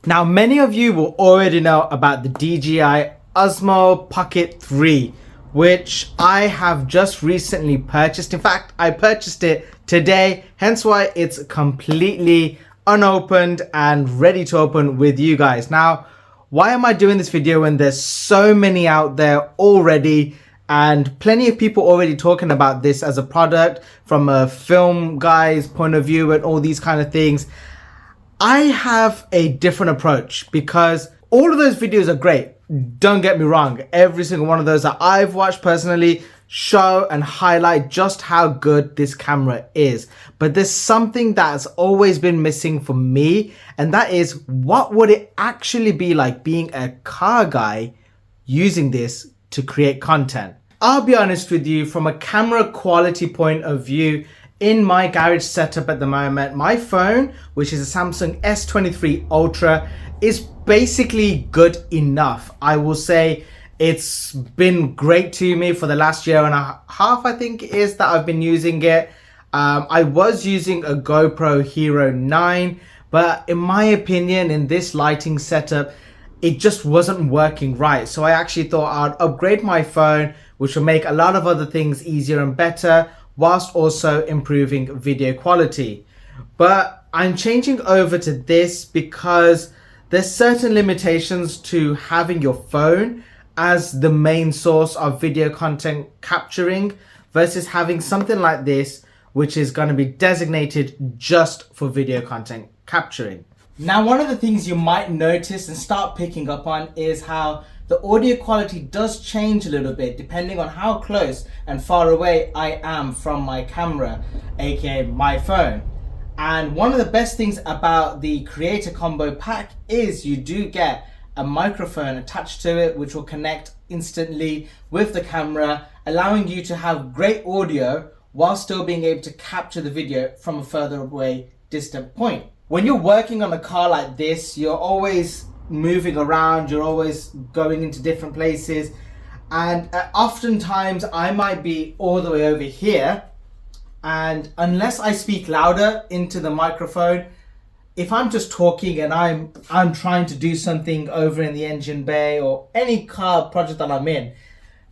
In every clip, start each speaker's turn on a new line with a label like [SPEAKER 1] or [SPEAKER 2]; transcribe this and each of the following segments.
[SPEAKER 1] Now, many of you will already know about the DJI Osmo Pocket 3, which I have just recently purchased. In fact, I purchased it today, hence why it's completely unopened and ready to open with you guys. Now, why am I doing this video when there's so many out there already and plenty of people already talking about this as a product from a film guy's point of view and all these kind of things? I have a different approach because all of those videos are great. Don't get me wrong. Every single one of those that I've watched personally show and highlight just how good this camera is. But there's something that's always been missing for me, and that is, what would it actually be like being a car guy using this to create content? I'll be honest with you, from a camera quality point of view, in my garage setup at the moment, my phone, which is a Samsung S23 Ultra, is basically good enough. I will say it's been great to me for the last year and a half, I think it is, that I've been using it. I was using a GoPro Hero 9, but in my opinion, in this lighting setup, it just wasn't working right. So I actually thought I'd upgrade my phone, which will make a lot of other things easier and better, whilst also improving video quality. But I'm changing over to this because there's certain limitations to having your phone as the main source of video content capturing versus having something like this, which is going to be designated just for video content capturing. Now, one of the things you might notice and start picking up on is how the audio quality does change a little bit depending on how close and far away I am from my camera, aka my phone. And one of the best things about the Creator Combo Pack is you do get a microphone attached to it, which will connect instantly with the camera, allowing you to have great audio while still being able to capture the video from a further away distant point. When you're working on a car like this, you're always moving around, you're always going into different places, and oftentimes I might be all the way over here, and unless I speak louder into the microphone, if I'm just talking and I'm trying to do something over in the engine bay or any car project that I'm in,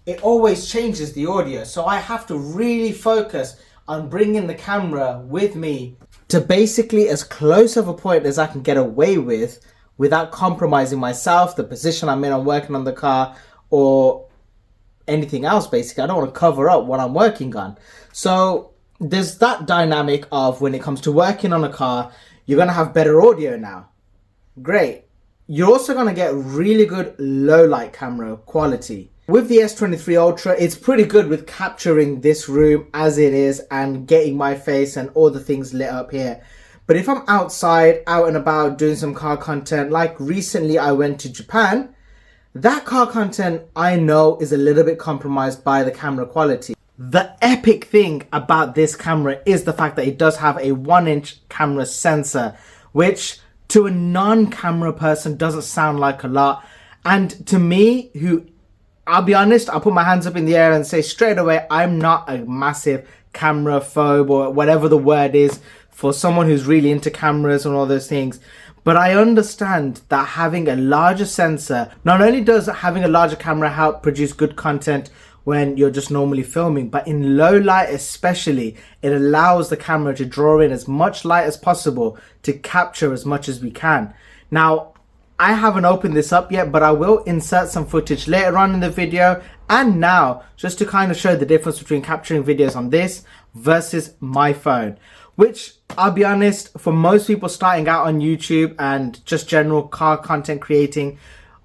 [SPEAKER 1] it always changes the audio. So I have to really focus on bringing the camera with me to basically as close of a point as I can get away with without compromising myself, the position I'm in, I'm working on the car, or anything else. Basically, I don't want to cover up what I'm working on. So there's that dynamic of, when it comes to working on a car, you're going to have better audio now. Great. You're also going to get really good low light camera quality. With the S23 Ultra, it's pretty good with capturing this room as it is and getting my face and all the things lit up here. But if I'm outside, out and about doing some car content, like recently I went to Japan, that car content I know is a little bit compromised by the camera quality. The epic thing about this camera is the fact that it does have a 1-inch camera sensor, which to a non-camera person doesn't sound like a lot. And to me, who, I'll be honest, I'll put my hands up in the air and say straight away, I'm not a massive camera phobe or whatever the word is for someone who's really into cameras and all those things. But I understand that having a larger sensor, not only does having a larger camera help produce good content when you're just normally filming, but in low light especially, it allows the camera to draw in as much light as possible to capture as much as we can. Now, I haven't opened this up yet, but I will insert some footage later on in the video and now, just to kind of show the difference between capturing videos on this versus my phone. Which, I'll be honest, for most people starting out on YouTube and just general car content creating,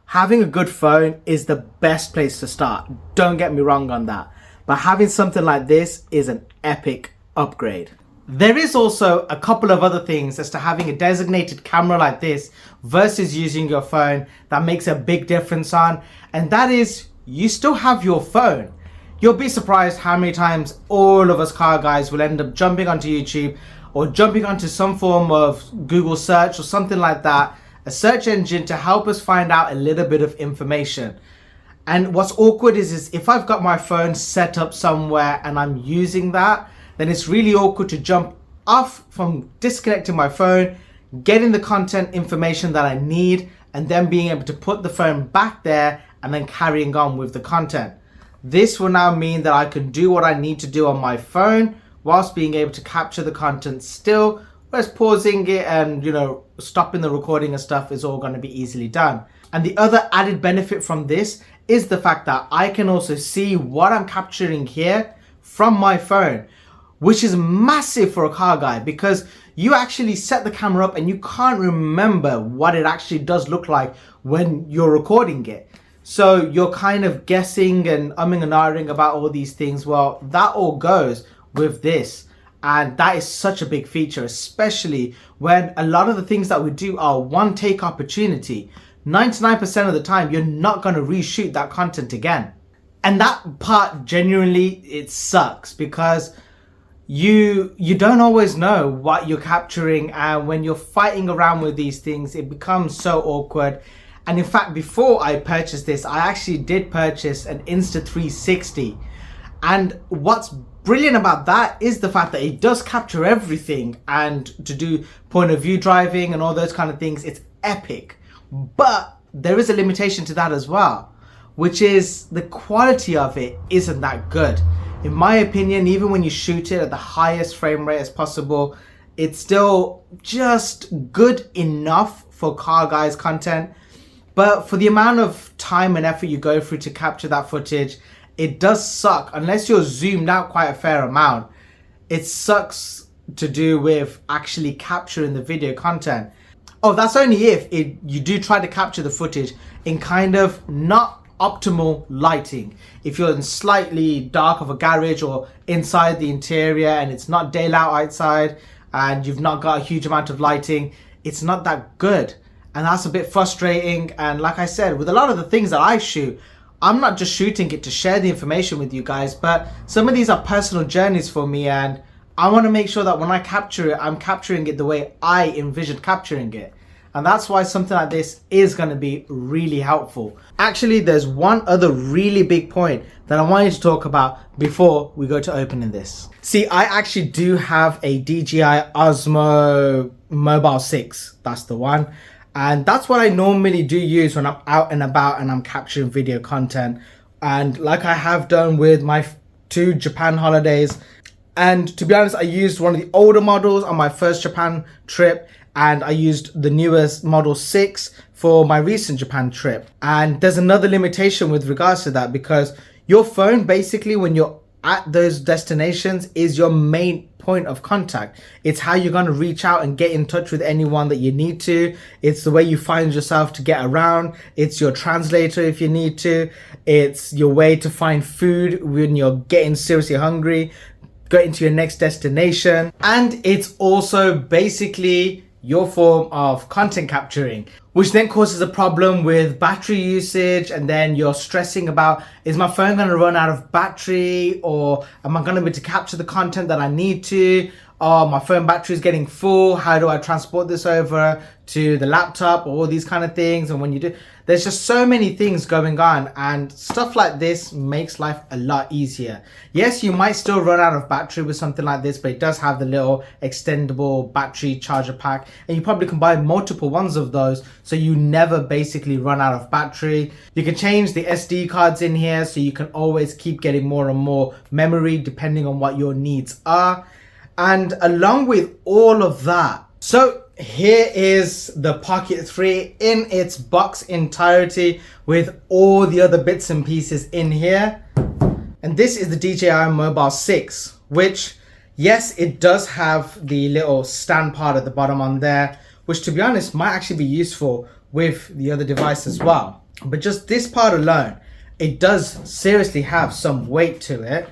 [SPEAKER 1] having a good phone is the best place to start. Don't get me wrong on that. But having something like this is an epic upgrade. There is also a couple of other things as to having a designated camera like this versus using your phone that makes a big difference on, and that is, you still have your phone. You'll be surprised how many times all of us car guys will end up jumping onto YouTube or jumping onto some form of Google search or something like that, a search engine to help us find out a little bit of information. And what's awkward is if I've got my phone set up somewhere and I'm using that, then it's really awkward to jump off from disconnecting my phone, getting the content information that I need, and then being able to put the phone back there and then carrying on with the content. This will now mean that I can do what I need to do on my phone whilst being able to capture the content still, whereas pausing it and, stopping the recording and stuff is all going to be easily done. And the other added benefit from this is the fact that I can also see what I'm capturing here from my phone, which is massive for a car guy, because you actually set the camera up and you can't remember what it actually does look like when you're recording it. So you're kind of guessing and umming and ahhing about all these things. Well, that all goes with this. And that is such a big feature, especially when a lot of the things that we do are one take opportunity. 99% of the time, you're not going to reshoot that content again. And that part, genuinely, it sucks, because you don't always know what you're capturing, and when you're fighting around with these things, it becomes so awkward. And in fact, before I purchased this, I actually did purchase an Insta360. And what's brilliant about that is the fact that it does capture everything, and to do point of view driving and all those kind of things, it's epic. But there is a limitation to that as well, which is the quality of it isn't that good. In my opinion, even when you shoot it at the highest frame rate as possible, it's still just good enough for car guys content. But for the amount of time and effort you go through to capture that footage, it does suck. Unless you're zoomed out quite a fair amount, it sucks to do with actually capturing the video content. Oh, that's only if you do try to capture the footage in kind of not optimal lighting. If you're in slightly dark of a garage or inside the interior and it's not daylight outside and you've not got a huge amount of lighting, it's not that good. And that's a bit frustrating. And like I said, with a lot of the things that I shoot, I'm not just shooting it to share the information with you guys, but some of these are personal journeys for me, and I want to make sure that when I capture it, I'm capturing it the way I envisioned capturing it. And that's why something like this is going to be really helpful. Actually, there's one other really big point that I wanted to talk about before we go to opening this. See, I actually do have a DJI Osmo Mobile 6. That's the one. And that's what I normally do use when I'm out and about and I'm capturing video content. And like I have done with my 2 Japan holidays. And to be honest, I used one of the older models on my first Japan trip, and I used the newest Model 6 for my recent Japan trip. And there's another limitation with regards to that, because your phone, basically, when you're at those destinations, is your main point of contact. It's how you're going to reach out and get in touch with anyone that you need to. It's the way you find yourself to get around. It's your translator if you need to. It's your way to find food when you're getting seriously hungry, getting to your next destination. And it's also basically your form of content capturing, which then causes a problem with battery usage, and then you're stressing about, is my phone going to run out of battery, or am I going to be able to capture the content that I need to? Oh, my phone battery is getting full, how do I transport this over to the laptop, all these kind of things. And when you do, there's just so many things going on, and stuff like this makes life a lot easier. Yes, you might still run out of battery with something like this, but it does have the little extendable battery charger pack, and you probably can buy multiple ones of those, so you never basically run out of battery. You can change the SD cards in here, so you can always keep getting more and more memory depending on what your needs are. And along with all of that, so here is the Pocket 3 in its box entirety with all the other bits and pieces in here. And this is the DJI Mobile 6, which, yes, it does have the little stand part at the bottom on there, which to be honest might actually be useful with the other device as well. But just this part alone, it does seriously have some weight to it.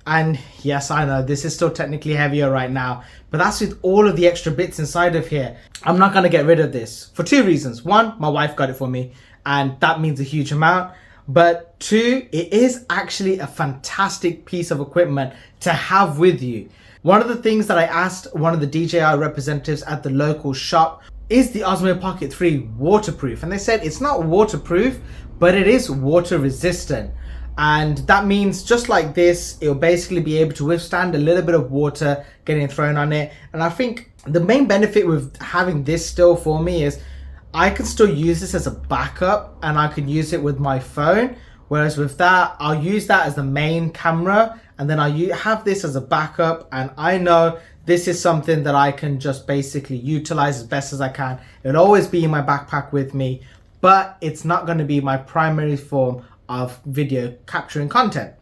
[SPEAKER 1] And yes, I know this is still technically heavier right now, but that's with all of the extra bits inside of here. I'm not going to get rid of this for 2 reasons. 1, my wife got it for me, and that means a huge amount. But 2, it is actually a fantastic piece of equipment to have with you. One of the things that I asked one of the DJI representatives at the local shop, is the Osmo Pocket 3 waterproof? And they said it's not waterproof, but it is water resistant. And that means just like this, it'll basically be able to withstand a little bit of water getting thrown on it. And I think the main benefit with having this still for me is I can still use this as a backup, and I can use it with my phone. Whereas with that, I'll use that as the main camera, and then I have this as a backup, and I know this is something that I can just basically utilize as best as I can. It'll always be in my backpack with me, but it's not going to be my primary form of video capturing content.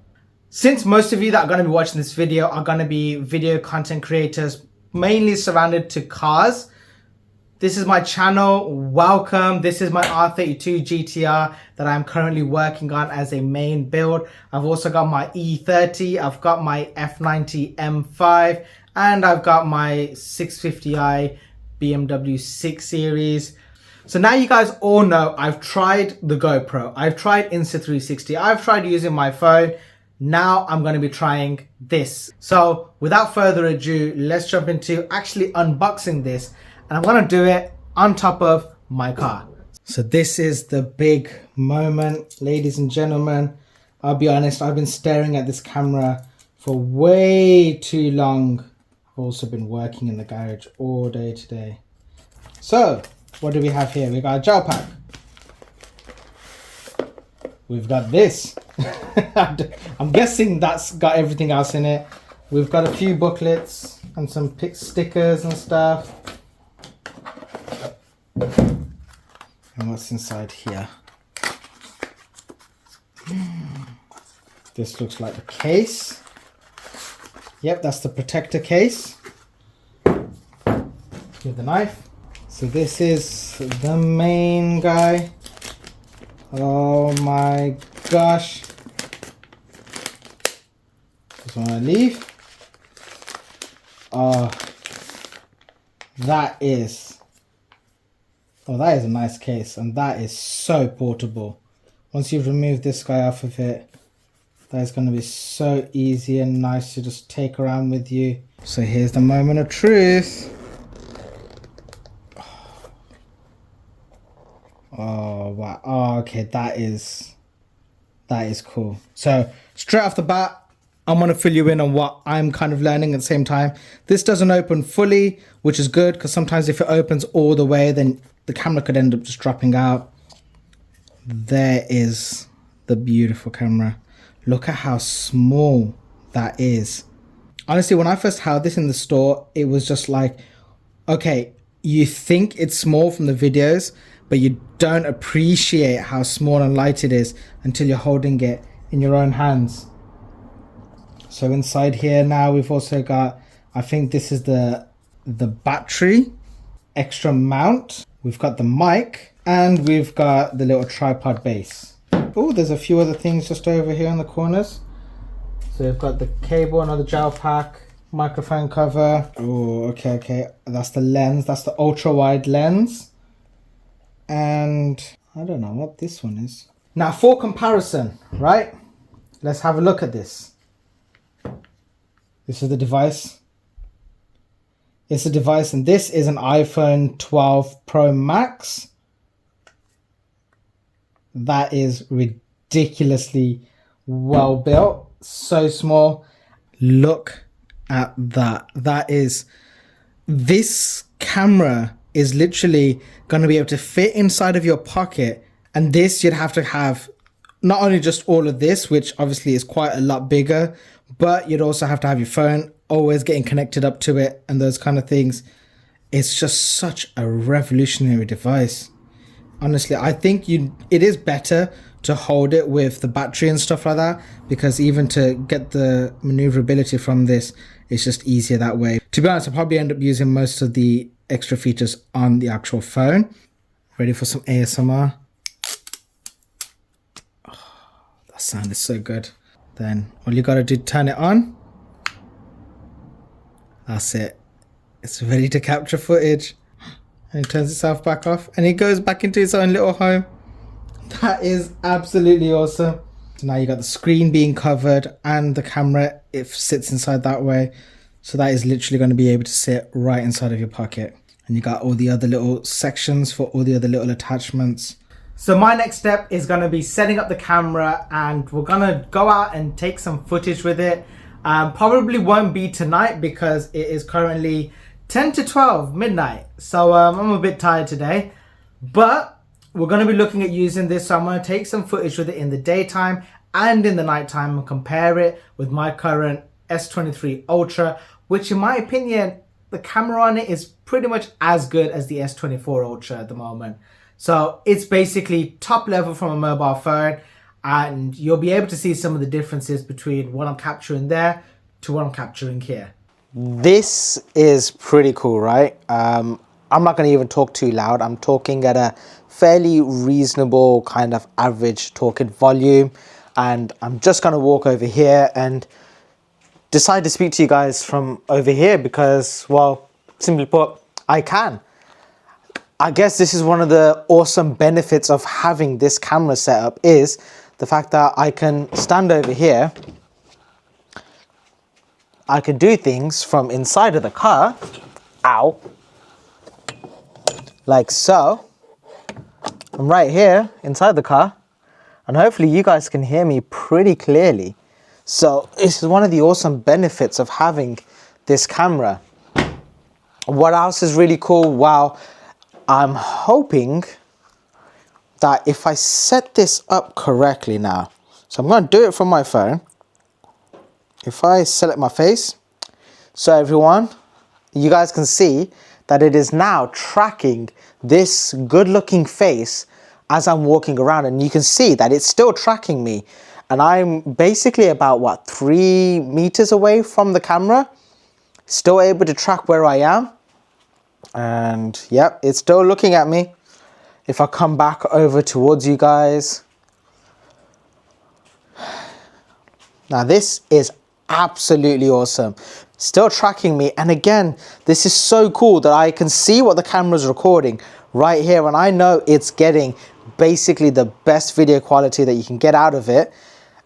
[SPEAKER 1] Since most of you that are going to be watching this video are going to be video content creators, mainly surrounded to cars, this is my channel. Welcome. This is my R32 GTR that I'm currently working on as a main build. I've also got my E30, I've got my F90 M5, and I've got my 650i BMW 6 Series. So now you guys all know I've tried the GoPro, I've tried Insta360, I've tried using my phone. Now I'm going to be trying this. So without further ado, let's jump into actually unboxing this. And I'm going to do it on top of my car. So this is the big moment, ladies and gentlemen. I'll be honest, I've been staring at this camera for way too long. I've also been working in the garage all day today. So what do we have here? We got a gel pack. We've got this. I'm guessing that's got everything else in it. We've got a few booklets and some stickers and stuff. And what's inside here? This looks like the case. Yep, that's the protector case with the knife. So this is the main guy. Oh my gosh. Just want to leave. Oh, that is a nice case, and that is so portable. Once you've removed this guy off of it, that is going to be so easy and nice to just take around with you. So here's the moment of truth. Oh wow. Oh, okay, that is cool. So straight off the bat, I'm going to fill you in on what I'm kind of learning at the same time. This doesn't open fully, which is good, because sometimes if it opens all the way, then the camera could end up just dropping out. There is the beautiful camera. Look at how small that is. Honestly, when I first held this in the store, it was just like, okay, you think it's small from the videos, but you don't appreciate how small and light it is until you're holding it in your own hands. So inside here now we've also got, I think this is the battery, extra mount. We've got the mic, and we've got the little tripod base. Oh, there's a few other things just over here in the corners. So we've got the cable, another gel pack, microphone cover. Oh, okay. That's the lens. That's the ultra wide lens. And I don't know what this one is. Now for comparison, right? Let's have a look at this. This is the device. It's a device, and this is an iPhone 12 Pro Max. That is ridiculously well built. So small. Look at that. This camera is literally going to be able to fit inside of your pocket, and this you'd have to have not only just all of this, which obviously is quite a lot bigger, but you'd also have to have your phone always getting connected up to it and those kind of things. It's just such a revolutionary device. Honestly, I think it is better to hold it with the battery and stuff like that, because even to get the maneuverability from this, it's just easier that way. To be honest, I'll probably end up using most of the extra features on the actual phone. Ready for some ASMR? Oh, that sound is so good. Then all you gotta do, turn it on. That's it. It's ready to capture footage. And it turns itself back off, and it goes back into its own little home. That is absolutely awesome. So now you got the screen being covered, and the camera, it sits inside that way. So that is literally going to be able to sit right inside of your pocket. And you got all the other little sections for all the other little attachments. So my next step is going to be setting up the camera, and we're going to go out and take some footage with it. Probably won't be tonight because it is currently 10 to 12 midnight. So I'm a bit tired today, but we're going to be looking at using this. So I'm going to take some footage with it in the daytime and in the nighttime and compare it with my current S23 Ultra, which in my opinion, the camera on it is pretty much as good as the S24 Ultra at the moment. So it's basically top level from a mobile phone, and you'll be able to see some of the differences between what I'm capturing there to what I'm capturing here. This is pretty cool, right? I'm not going to even talk too loud. I'm talking at a fairly reasonable kind of average talking volume, and I'm just going to walk over here and decide to speak to you guys from over here because, well, simply put, I can. I guess this is one of the awesome benefits of having this camera setup, is the fact that I can stand over here. I can do things from inside of the car, ow, like so. I'm right here inside the car, and hopefully you guys can hear me pretty clearly. So this is one of the awesome benefits of having this camera. What else is really cool? Well, I'm hoping that if I set this up correctly now, so I'm going to do it from my phone. If I select my face, so everyone, you guys can see that it is now tracking this good looking face as I'm walking around, and you can see that it's still tracking me, and I'm basically about, what, 3 meters away from the camera, still able to track where I am. And yep, it's still looking at me. If I come back over towards you guys, now this is absolutely awesome, still tracking me. And again, this is so cool that I can see what the camera's recording right here, and I know it's getting basically the best video quality that you can get out of it,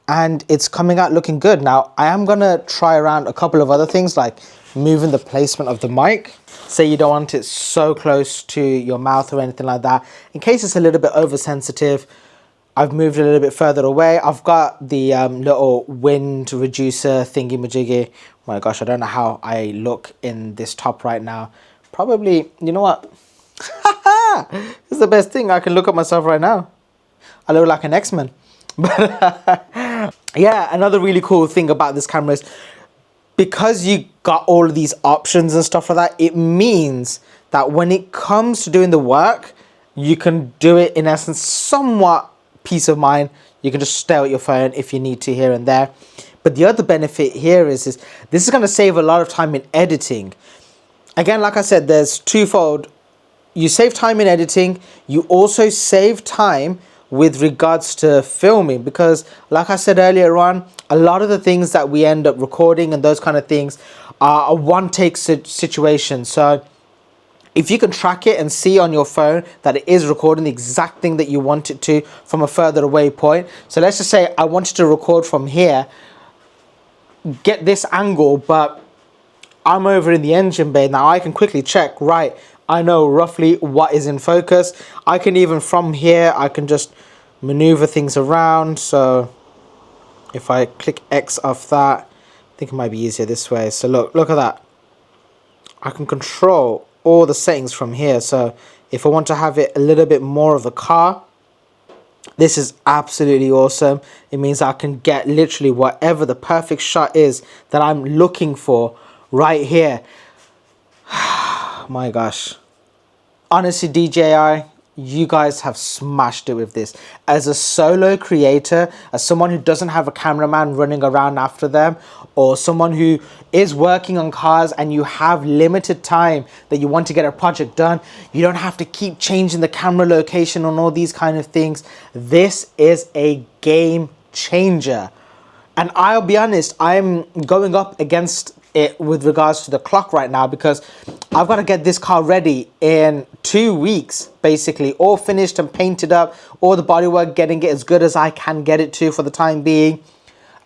[SPEAKER 1] and it's coming out looking good. Now I am gonna try around a couple of other things, like moving the placement of the mic. Say you don't want it so close to your mouth or anything like that. In case it's a little bit oversensitive, I've moved a little bit further away. I've got the little wind reducer thingy majiggy. My gosh, I don't know how I look in this top right now. Probably, you know what? It's the best thing. I can look at myself right now. I look like an X-Men. But yeah, another really cool thing about this camera is, because you got all of these options and stuff like that, it means that when it comes to doing the work, you can do it in essence somewhat peace of mind. You can just stare at your phone if you need to here and there. But the other benefit here is this is going to save a lot of time in editing. Again, like I said, there's twofold. You save time in editing. You also save time with regards to filming, because like I said earlier on, a lot of the things that we end up recording and those kind of things are a one-take situation. So if you can track it and see on your phone that it is recording the exact thing that you want it to from a further away point. So let's just say I wanted to record from here, get this angle, but I'm over in the engine bay. Now I can quickly check, right, I know roughly what is in focus. I can even from here, I can just maneuver things around. So if I click X off that, I think it might be easier this way. So look at that. I can control all the settings from here. So if I want to have it a little bit more of the car, this is absolutely awesome. It means I can get literally whatever the perfect shot is that I'm looking for right here. My gosh. Honestly, DJI, you guys have smashed it with this. As a solo creator, as someone who doesn't have a cameraman running around after them, or someone who is working on cars and you have limited time that you want to get a project done, you don't have to keep changing the camera location and all these kind of things. This is a game changer. And I'll be honest, I'm going up against it with regards to the clock right now, because I've got to get this car ready in 2 weeks, basically, all finished and painted up, all the bodywork, getting it as good as I can get it to for the time being.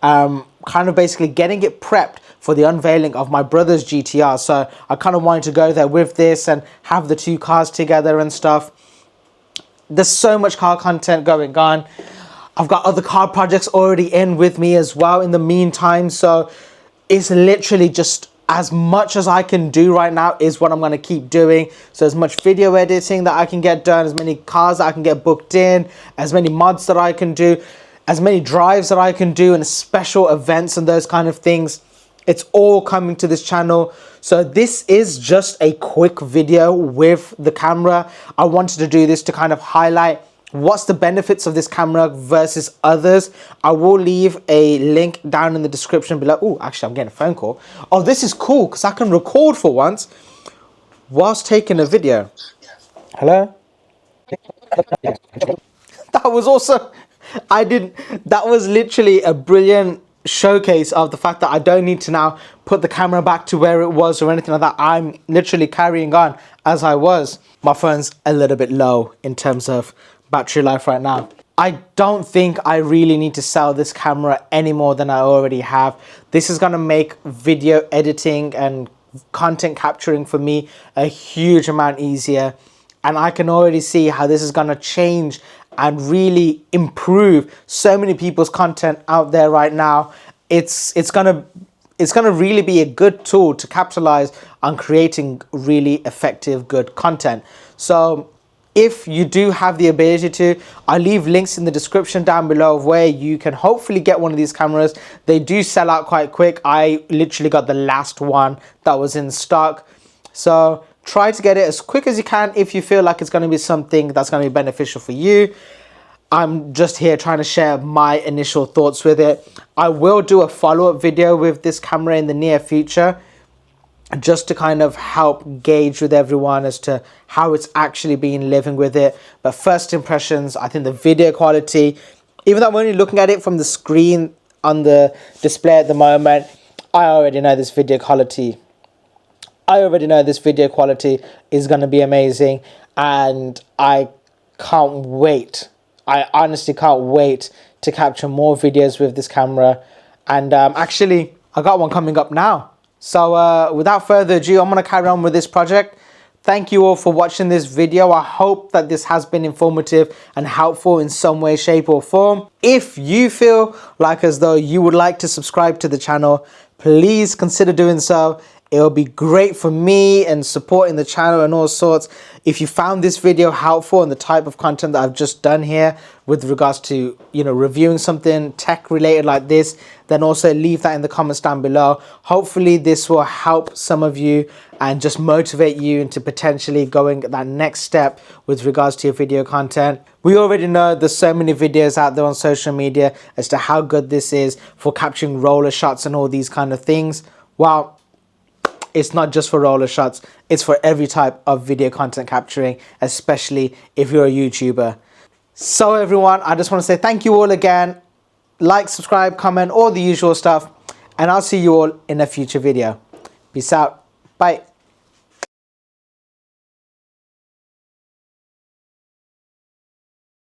[SPEAKER 1] Kind of basically getting it prepped for the unveiling of my brother's GTR. So I kind of wanted to go there with this and have the two cars together and stuff. there's so much car content going on. I've got other car projects already in with me as well in the meantime. So it's literally just as much as I can do right now is what I'm going to keep doing. So as much video editing that I can get done, as many cars that I can get booked in, as many mods that I can do, as many drives that I can do, and special events and those kind of things. It's all coming to this channel. So this is just a quick video with the camera. I wanted to do this to kind of highlight what's the benefits of this camera versus others. I will leave a link down in the description below. Oh, actually, I'm getting a phone call. Oh, this is cool because I can record for once whilst taking a video. Hello? That was also, that was literally a brilliant showcase of the fact that I don't need to now put the camera back to where it was or anything like that. I'm literally carrying on as I was. My phone's a little bit low in terms of battery life right now. I don't think I really need to sell this camera any more than I already have. This is gonna make video editing and content capturing for me a huge amount easier. And I can already see how this is gonna change and really improve so many people's content out there right now. It's gonna really be a good tool to capitalize on creating really effective, good content. So if you do have the ability to, I'll leave links in the description down below of where you can hopefully get one of these cameras. They do sell out quite quick. I literally got the last one that was in stock. So try to get it as quick as you can if you feel like it's going to be something that's going to be beneficial for you. I'm just here trying to share my initial thoughts with it. I will do a follow-up video with this camera in the near future, just to kind of help gauge with everyone as to how it's actually been living with it. But first impressions, I think the video quality, even though I'm only looking at it from the screen on the display at the moment, I already know this video quality. Is going to be amazing, and I can't wait. I honestly can't wait to capture more videos with this camera. And actually, I got one coming up now. So without further ado, I'm going to carry on with this project. Thank you all for watching this video. I hope that this has been informative and helpful in some way, shape or form. If you feel like as though you would like to subscribe to the channel, please consider doing so. It'll be great for me and supporting the channel and all sorts. If you found this video helpful and the type of content that I've just done here with regards to, you know, reviewing something tech related like this, then also leave that in the comments down below. Hopefully this will help some of you and just motivate you into potentially going that next step with regards to your video content. We already know there's so many videos out there on social media as to how good this is for capturing roller shots and all these kind of things. Well, it's not just for roller shots, it's for every type of video content capturing, especially if you're a YouTuber. So everyone, I just want to say thank you all again. Like, subscribe, comment, all the usual stuff, and I'll see you all in a future video. Peace out. Bye.